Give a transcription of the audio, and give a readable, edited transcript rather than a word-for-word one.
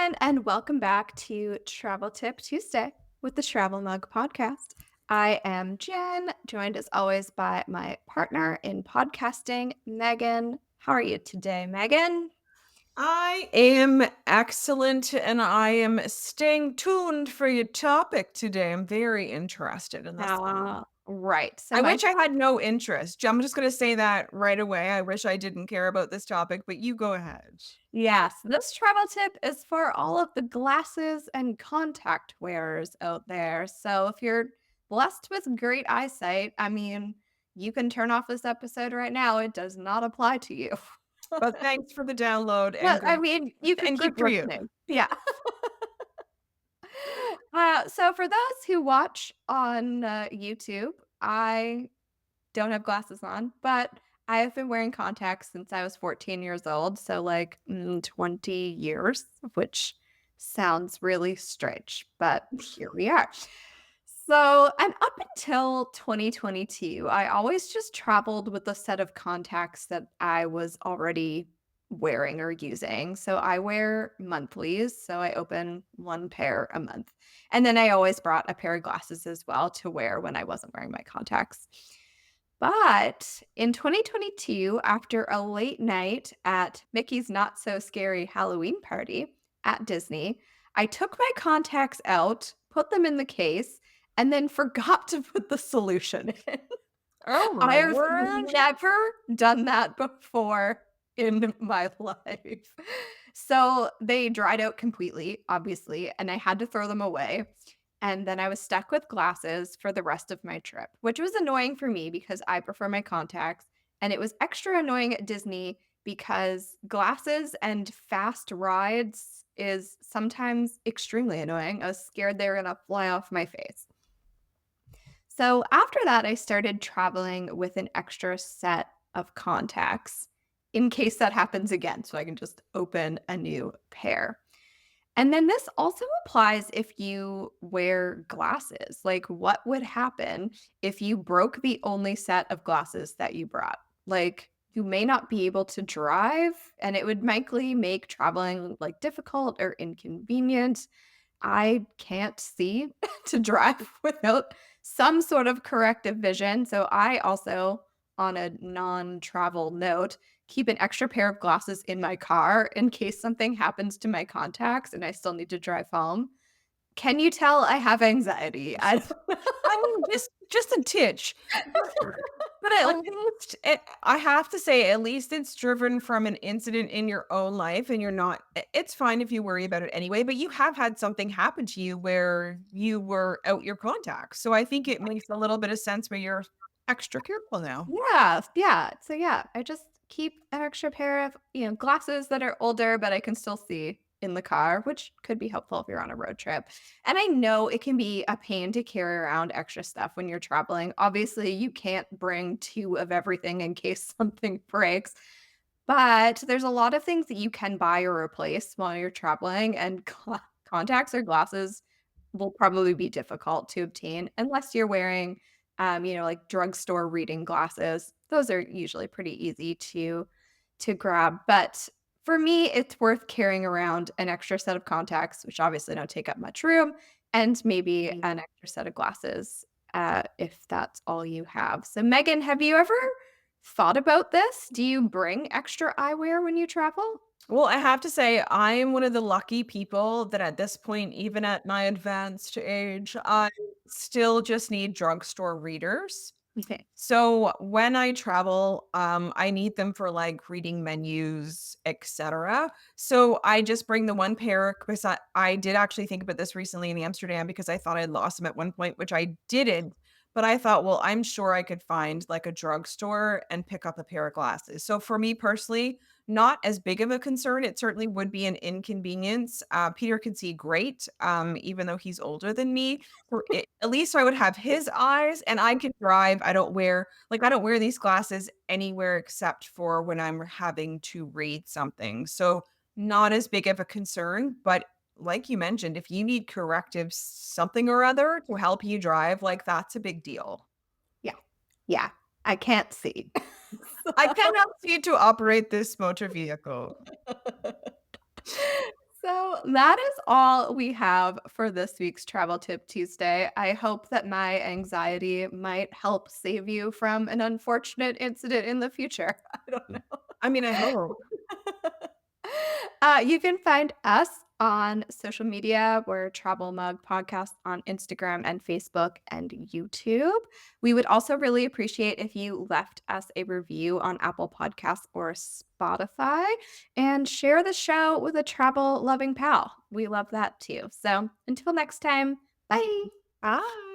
everyone, and welcome back to Travel Tip Tuesday with the Travel Mug Podcast. I am Jen, joined as always by my partner in podcasting, Megan. How are you today, Megan? I am excellent and I am staying tuned for your topic today. I'm very interested in this one. Right. So I my wish I had no interest. I'm just going to say that right away. I wish I didn't care about this topic, but you go ahead. Yes, this travel tip is for all of the glasses and contact wearers out there. So if you're blessed with great eyesight, you can turn off this episode right now. It does not apply to you. But thanks for the download But, you could and good keep for you. listening. Yeah. So for those who watch on, YouTube, I don't have glasses on, but I have been wearing contacts since I was 14 years old, so, 20 years, which sounds really strange, but here we are. So, and up until 2022, I always just traveled with a set of contacts that I was already wearing or using. So, I wear monthlies, so I open 1 pair a month. And then I always brought a pair of glasses as well to wear when I wasn't wearing my contacts. But in 2022, after a late night at Mickey's Not So Scary Halloween Party at Disney, I took my contacts out, put them in the case, and then forgot to put the solution in. Oh I my have word. never done that before in my life. So they dried out completely, obviously, and I had to throw them away. And then I was stuck with glasses for the rest of my trip, which was annoying for me because I prefer my contacts. And it was extra annoying at Disney because glasses and fast rides is sometimes extremely annoying. I was scared they were going to fly off my face. So after that, I started traveling with an extra set of contacts in case that happens again. So I can just open a new pair. And then this also applies if you wear glasses. Like, what would happen if you broke the only set of glasses that you brought? Like, you may not be able to drive, and it would likely make traveling like difficult or inconvenient. I can't see to drive without some sort of corrective vision. So I also, on a non-travel note, keep an extra pair of glasses in my car in case something happens to my contacts and I still need to drive home. Can you tell I have anxiety? I I mean, just a titch. But at like, least I have to say, at least it's driven from an incident in your own life and you're not it's fine if you worry about it anyway, but you have had something happen to you where you were out your contacts. So I think it makes a little bit of sense where you're extra careful now. yeah, yeah. So yeah, I just keep an extra pair of, glasses that are older, but I can still see in the car, which could be helpful if you're on a road trip. And I know it can be a pain to carry around extra stuff when you're traveling. Obviously, you can't bring two of everything in case something breaks, but there's a lot of things that you can buy or replace while you're traveling, and contacts or glasses will probably be difficult to obtain unless you're wearing, like drugstore reading glasses. Those are usually pretty easy to grab. But for me, it's worth carrying around an extra set of contacts, which obviously don't take up much room, and maybe an extra set of glasses if that's all you have. So, Megan, have you ever thought about this? Do you bring extra eyewear when you travel? Well, I have to say, I am one of the lucky people that at this point, even at my advanced age, I still just need drugstore readers. Okay. So when I travel, I need them for like reading menus, etc. So I just bring the one pair because I did actually think about this recently in Amsterdam because I thought I'd lost them at one point, which I didn't. But I thought, well, I'm sure I could find like a drugstore and pick up a pair of glasses. So for me personally, not as big of a concern. It certainly would be an inconvenience. Peter can see great, even though he's older than me. At least I would have his eyes and I can drive. I don't wear these glasses anywhere except for when I'm having to read something. So not as big of a concern, but like you mentioned, if you need corrective something or other to help you drive, like that's a big deal. Yeah. Yeah. I can't see. I cannot see to operate this motor vehicle. So that is all we have for this week's Travel Tip Tuesday. I hope that my anxiety might help save you from an unfortunate incident in the future. I don't know. I mean, I hope. You can find us on social media. We're Travel Mug Podcast on Instagram and Facebook and YouTube. We would also really appreciate if you left us a review on Apple Podcasts or Spotify and share the show with a travel loving pal. We love that too. So until next time, bye. Bye.